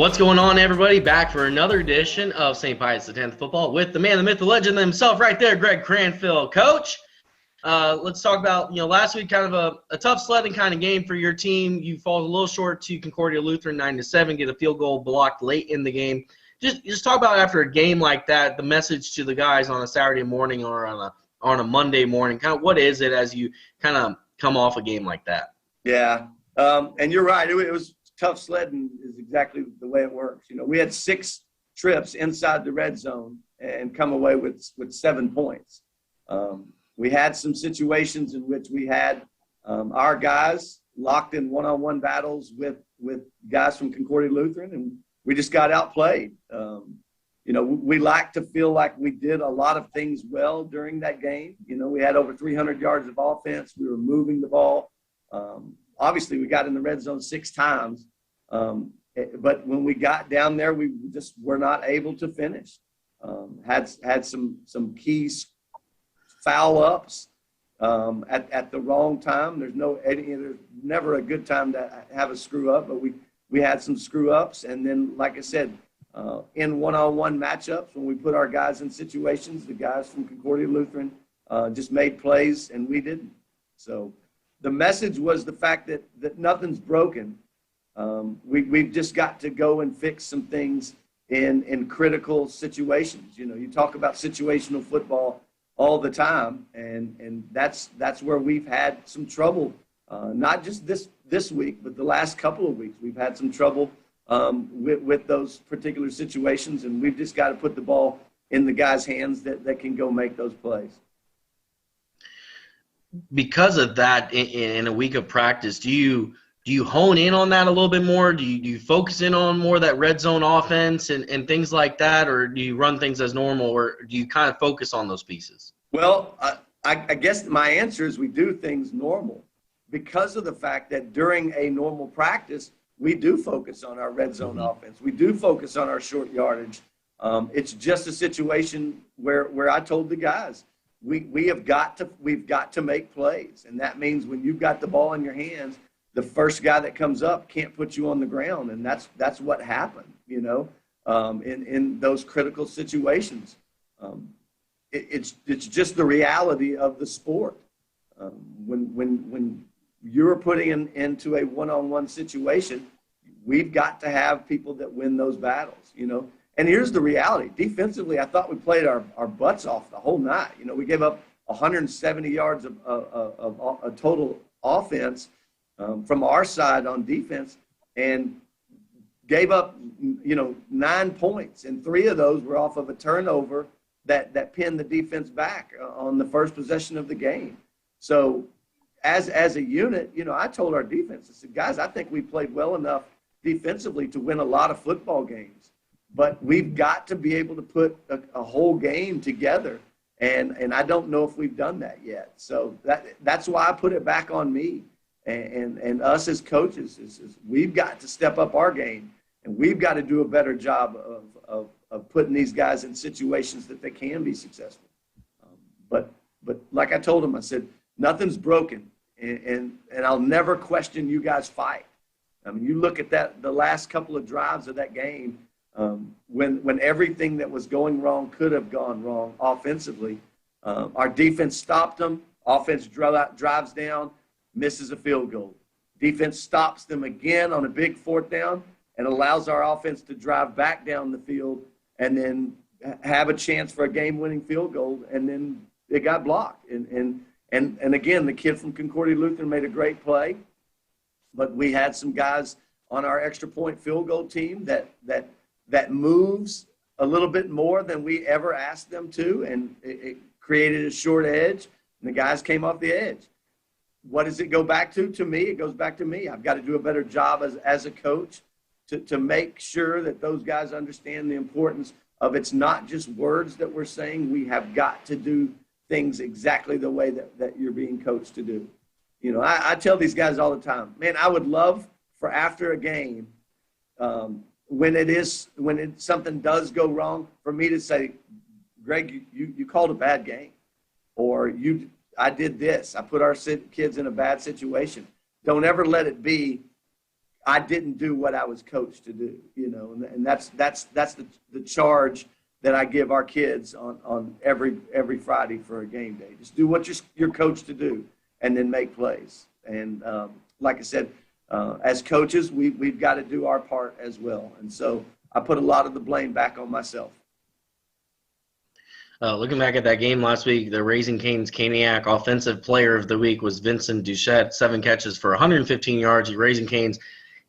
What's going on, everybody? Back for another edition of St. Pius X Football with the man, the myth, the legend himself right there, Greg Cranfill. Coach, let's talk about, last week kind of a tough sledding kind of game for your team. You fall a little short to Concordia Lutheran 9-7, get a field goal blocked late in the game. Just talk about after a game like that, the message to the guys on a Saturday morning or on a Monday morning. Kind of what is it as you kind of come off a game like that? Yeah, and you're right. It was tough sledding is exactly the way it works. We had 6 trips inside the red zone and come away with 7 points. We had some situations in which we had our guys locked in one-on-one battles with guys from Concordia Lutheran, and we just got outplayed. We like to feel like we did a lot of things well during that game. We had over 300 yards of offense. We were moving the ball. Obviously, we got in the red zone 6 times. But when we got down there, we just were not able to finish. Had some key foul ups at the wrong time. There's never a good time to have a screw up, but we had some screw ups. And then, like I said, in one-on-one matchups, when we put our guys in situations, the guys from Concordia Lutheran just made plays and we didn't. So the message was the fact that nothing's broken. We've just got to go and fix some things in critical situations. You talk about situational football all the time, and that's where we've had some trouble. Not just this week, but the last couple of weeks, we've had some trouble with those particular situations, and we've just got to put the ball in the guys' hands that can go make those plays. Because of that, in a week of practice, do you hone in on that a little bit more? Do you focus in on more of that red zone offense and things like that, or do you run things as normal, or do you kind of focus on those pieces? Well, I guess my answer is we do things normal because of the fact that during a normal practice, we do focus on our red zone offense. We do focus on our short yardage. It's just a situation where I told the guys, we've got to make plays, and that means when you've got the ball in your hands, the first guy that comes up can't put you on the ground, and that's what happened. In those critical situations, it's just the reality of the sport. When you're putting into a one-on-one situation, we've got to have people that win those battles. And here's the reality: defensively, I thought we played our butts off the whole night. We gave up 170 yards of a total offense from our side on defense, and gave up 9 points, and 3 of those were off of a turnover that pinned the defense back on the first possession of the game. So as a unit, I told our defense, I said, guys, I think we played well enough defensively to win a lot of football games, but we've got to be able to put a whole game together, and I don't know if we've done that yet. So that's why I put it back on me. And us as coaches is we've got to step up our game, and we've got to do a better job of putting these guys in situations that they can be successful. But like I told them, I said, nothing's broken, and I'll never question you guys' fight. I mean, you look at the last couple of drives of that game, when everything that was going wrong could have gone wrong offensively, our defense stopped them. Offense drives down, misses a field goal. Defense stops them again on a big 4th down and allows our offense to drive back down the field and then have a chance for a game-winning field goal, and then it got blocked. And again, the kid from Concordia Lutheran made a great play, but we had some guys on our extra point field goal team that moves a little bit more than we ever asked them to, and it created a short edge, and the guys came off the edge. What does it go back to? To me, it goes back to me. I've got to do a better job as a coach to make sure that those guys understand the importance of it's not just words that we're saying. We have got to do things exactly the way that you're being coached to do. I tell these guys all the time, man, I would love for after a game, when something does go wrong, for me to say, Greg, you called a bad game, or I did this. I put our kids in a bad situation. Don't ever let it be, I didn't do what I was coached to do, and that's the charge that I give our kids on every Friday for a game day. Just do what you're coached to do, and then make plays. And like I said, as coaches, we've got to do our part as well. And so I put a lot of the blame back on myself. Looking back at that game last week, the Raising Cane's Caniac Offensive Player of the Week was Vincent Duchette, 7 catches for 115 yards. The Raising Cane's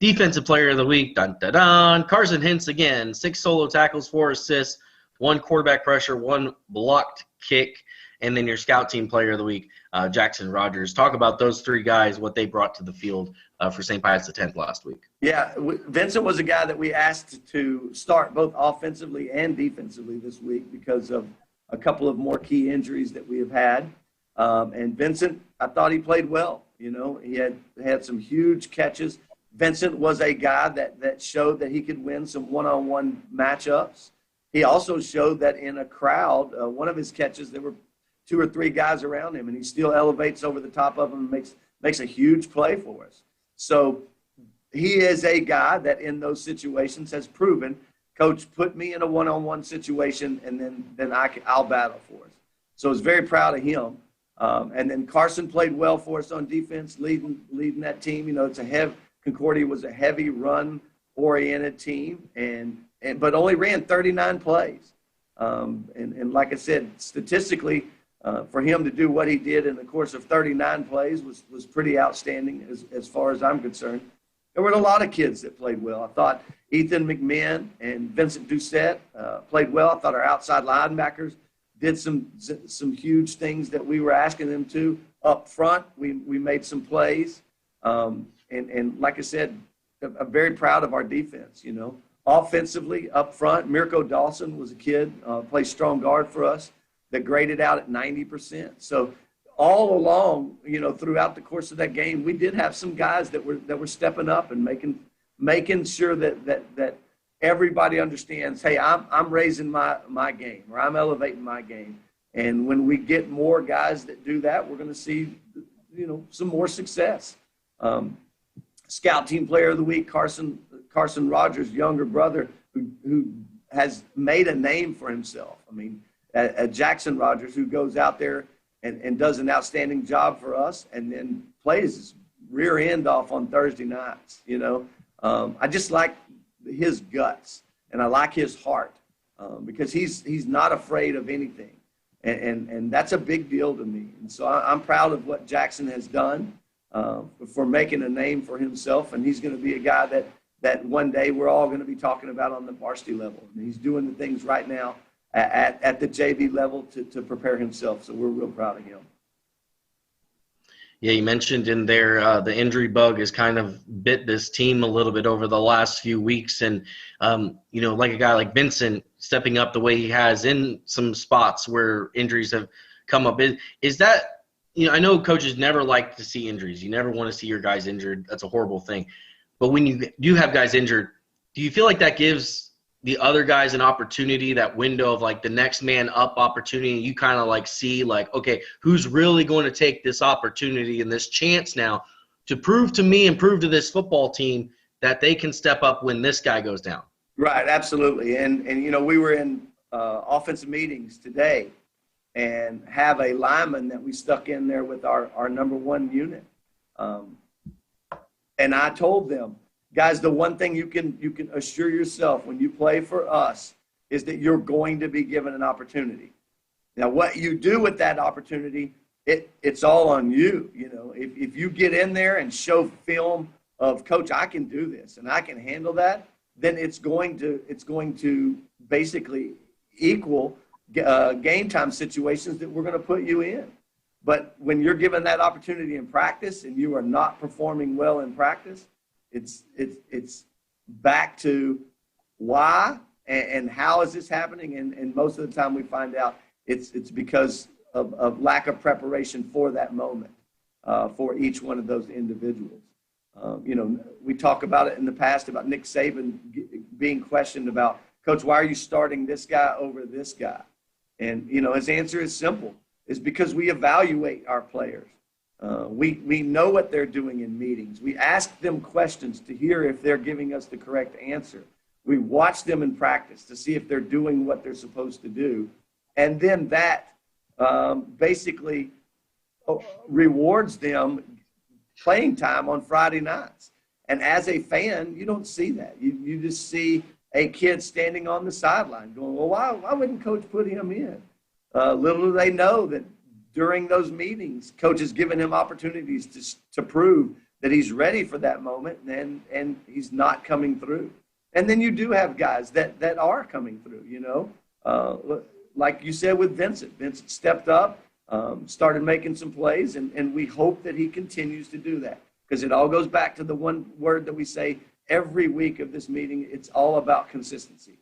Defensive Player of the Week, dun, dun, dun. Carson Hintz again, 6 solo tackles, 4 assists, 1 quarterback pressure, 1 blocked kick, and then your Scout Team Player of the Week, Jackson Rogers. Talk about those 3 guys, what they brought to the field for St. Pius X last week. Yeah, Vincent was a guy that we asked to start both offensively and defensively this week because of a couple of more key injuries that we have had. And Vincent, I thought he played well. He had some huge catches. Vincent was a guy that showed that he could win some one-on-one matchups. He also showed that in a crowd, one of his catches, there were 2 or 3 guys around him, and he still elevates over the top of them and makes a huge play for us. So he is a guy that in those situations has proven, Coach, put me in a one-on-one situation, and then I'll battle for us. So I was very proud of him. And then Carson played well for us on defense, leading that team. Concordia was a heavy run-oriented team, but only ran 39 plays. And like I said, statistically, for him to do what he did in the course of 39 plays was pretty outstanding as far as I'm concerned. There were a lot of kids that played well. I thought Ethan McMahon and Vincent Doucette played well. I thought our outside linebackers did some huge things that we were asking them to. Up front, we made some plays. And like I said, I'm very proud of our defense, Offensively, up front, Mirko Dawson was a kid, plays strong guard for us, that graded out at 90%. So all along, throughout the course of that game, we did have some guys that were stepping up and making sure that everybody understands, hey, I'm raising my game, or I'm elevating my game. And when we get more guys that do that, we're going to see, some more success. Scout Team Player of the Week, Carson Rogers' younger brother, who has made a name for himself. I mean, Jackson Rogers, who goes out there and does an outstanding job for us, and then plays his rear end off on Thursday nights. I just like his guts, and I like his heart because he's not afraid of anything, and that's a big deal to me. And so I'm proud of what Jackson has done for making a name for himself, and he's going to be a guy that one day we're all going to be talking about on the varsity level. And he's doing the things right now at the JV level to prepare himself. So we're real proud of him. Yeah, you mentioned in there the injury bug has kind of bit this team a little bit over the last few weeks. And, like a guy like Vincent stepping up the way he has in some spots where injuries have come up. Is that, I know coaches never like to see injuries. You never want to see your guys injured. That's a horrible thing. But when you do have guys injured, do you feel like that gives the other guys an opportunity, that window of like the next man up opportunity? You kind of like see like, okay, who's really going to take this opportunity and this chance now to prove to me and prove to this football team that they can step up when this guy goes down? Right, absolutely. And we were in offensive meetings today and have a lineman that we stuck in there with our number 1 unit. And I told them, guys, the one thing you can assure yourself when you play for us is that you're going to be given an opportunity. Now, what you do with that opportunity, it's all on you. If you get in there and show film of, Coach, I can do this and I can handle that, then it's going to basically equal game time situations that we're going to put you in. But when you're given that opportunity in practice and you are not performing well in practice, it's back to why and how is this happening? And most of the time we find out it's because of lack of preparation for that moment for each one of those individuals. We talk about it in the past about Nick Saban being questioned about, Coach, why are you starting this guy over this guy? And, his answer is simple. It's because we evaluate our players. We know what they're doing in meetings. We ask them questions to hear if they're giving us the correct answer. We watch them in practice to see if they're doing what they're supposed to do. And then that basically rewards them playing time on Friday nights. And as a fan, you don't see that. You just see a kid standing on the sideline going, well, why wouldn't Coach put him in? Little do they know that during those meetings, Coach has given him opportunities to prove that he's ready for that moment, and he's not coming through. And then you do have guys that are coming through, you know. Like you said with Vincent. Vincent stepped up, started making some plays, and we hope that he continues to do that. Because it all goes back to the one word that we say every week of this meeting. It's all about consistency.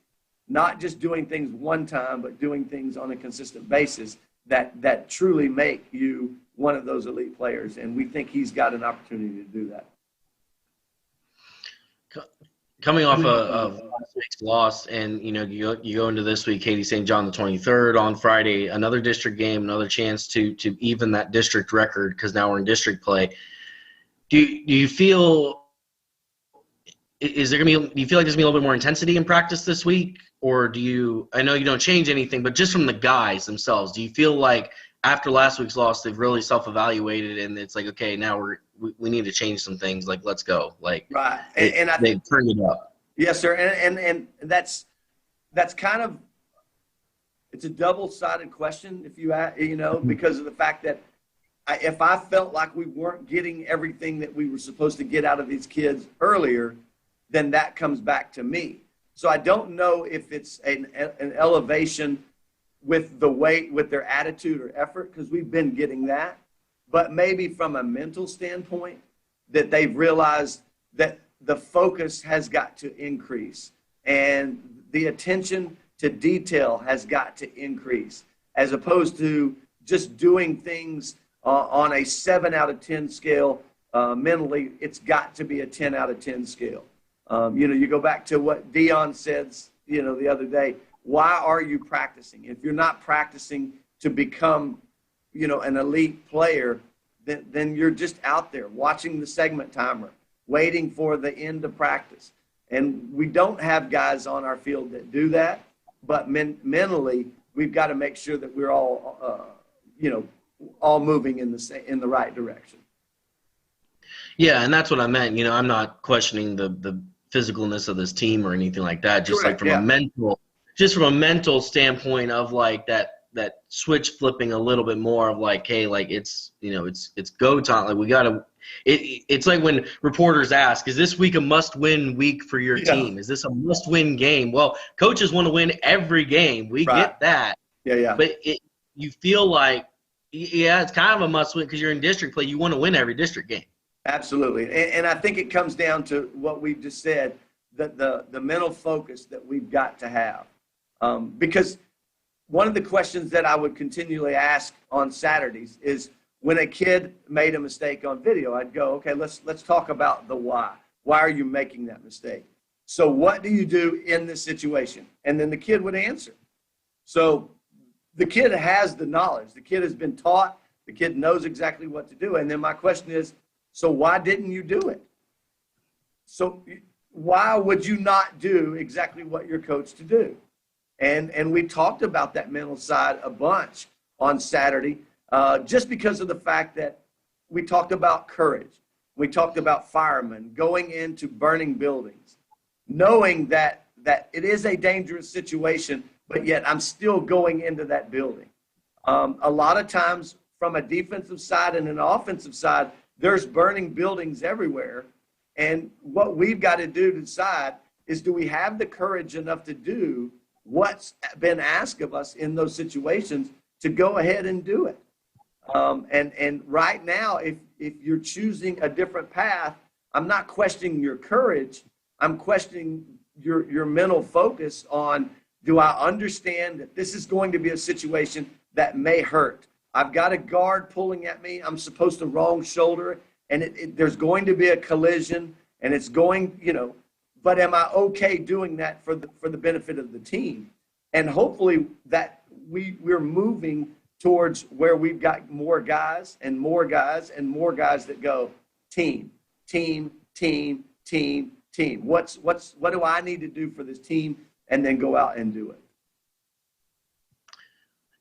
Not just doing things one time, but doing things on a consistent basis that truly make you one of those elite players. And we think he's got an opportunity to do that. Coming off of last week's loss, and you know, you go into this week, Katy St. John the 23rd on Friday, another district game, another chance to even that district record, because now we're in district play. Do you feel do you feel like there's gonna be a little bit more intensity in practice this week, or I know you don't change anything, but just from the guys themselves, do you feel like after last week's loss they've really self-evaluated and it's like, okay, now we need to change some things, like let's go, like right, and they turned it up. Yes, sir, and that's kind of, it's a double-sided question, if you know, because of the fact that if I felt like we weren't getting everything that we were supposed to get out of these kids earlier, then that comes back to me. So I don't know if it's an elevation with their attitude or effort, because we've been getting that, but maybe from a mental standpoint that they've realized that the focus has got to increase and the attention to detail has got to increase, as opposed to just doing things on a 7 out of 10 scale. Mentally, it's got to be a 10 out of 10 scale. You know, you go back to what Dion said, you know, the other day. Why are you practicing? If you're not practicing to become, you know, an elite player, then you're just out there watching the segment timer, waiting for the end of practice. And we don't have guys on our field that do that, but mentally, we've got to make sure that we're all, you know, all moving in the right direction. Yeah, and that's what I meant. You know, I'm not questioning the physicalness of this team or anything like that. Just Correct, like from a mental standpoint of like that switch flipping a little bit more of like, hey, like it's, you know, it's go time. Like we gotta. It's like when reporters ask, is this week a must-win week for your team? Is this a must-win game? Well, coaches want to win every game. We get that. Yeah. But you feel like, yeah, it's kind of a must-win because you're in district play. You want to win every district game. Absolutely. And I think it comes down to what we've just said, that the mental focus that we've got to have. Because one of the questions that I would continually ask on Saturdays is, when a kid made a mistake on video, I'd go, okay, let's talk about the why. Why are you making that mistake? So what do you do in this situation? And then the kid would answer. So the kid has the knowledge. The kid has been taught. The kid knows exactly what to do. And then my question is, so why didn't you do it? So why would you not do exactly what you're coached to do? And we talked about that mental side a bunch on Saturday. Just because of the fact that we talked about courage. We talked about firemen going into burning buildings, knowing that it is a dangerous situation, but yet I'm still going into that building. A lot of times from a defensive side and an offensive side, there's burning buildings everywhere. And what we've got to do to decide is, do we have the courage enough to do what's been asked of us in those situations to go ahead and do it? And right now, if you're choosing a different path, I'm not questioning your courage. I'm questioning your mental focus on, do I understand that this is going to be a situation that may hurt? I've got a guard pulling at me. I'm supposed to wrong shoulder, and there's going to be a collision, and it's going, you know, but am I okay doing that for the benefit of the team? And hopefully that we're moving towards where we've got more guys and more guys and more guys that go team, team, team, team, team. What do I need to do for this team? And then go out and do it.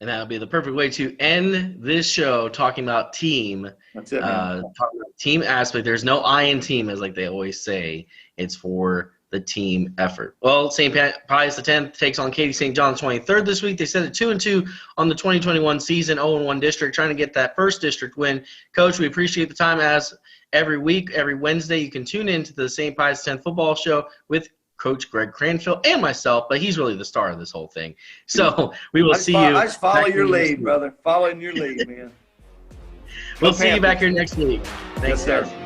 And that would be the perfect way to end this show, talking about team. That's it, man. Talking about team aspect. There's no I in team, as like they always say. It's for the team effort. Well, St. Pius X takes on Katy St. John the 23rd this week. They set it 2-2 on the 2021 season, 0-1 district, trying to get that first district win. Coach, we appreciate the time. As every week, every Wednesday, you can tune in to the St. Pius X football show with Coach Greg Cranfill and myself, but he's really the star of this whole thing. So we will see you. I just follow your lead, brother. Following your lead, man. We'll see you back here next week. Thanks, yes, sir. guys.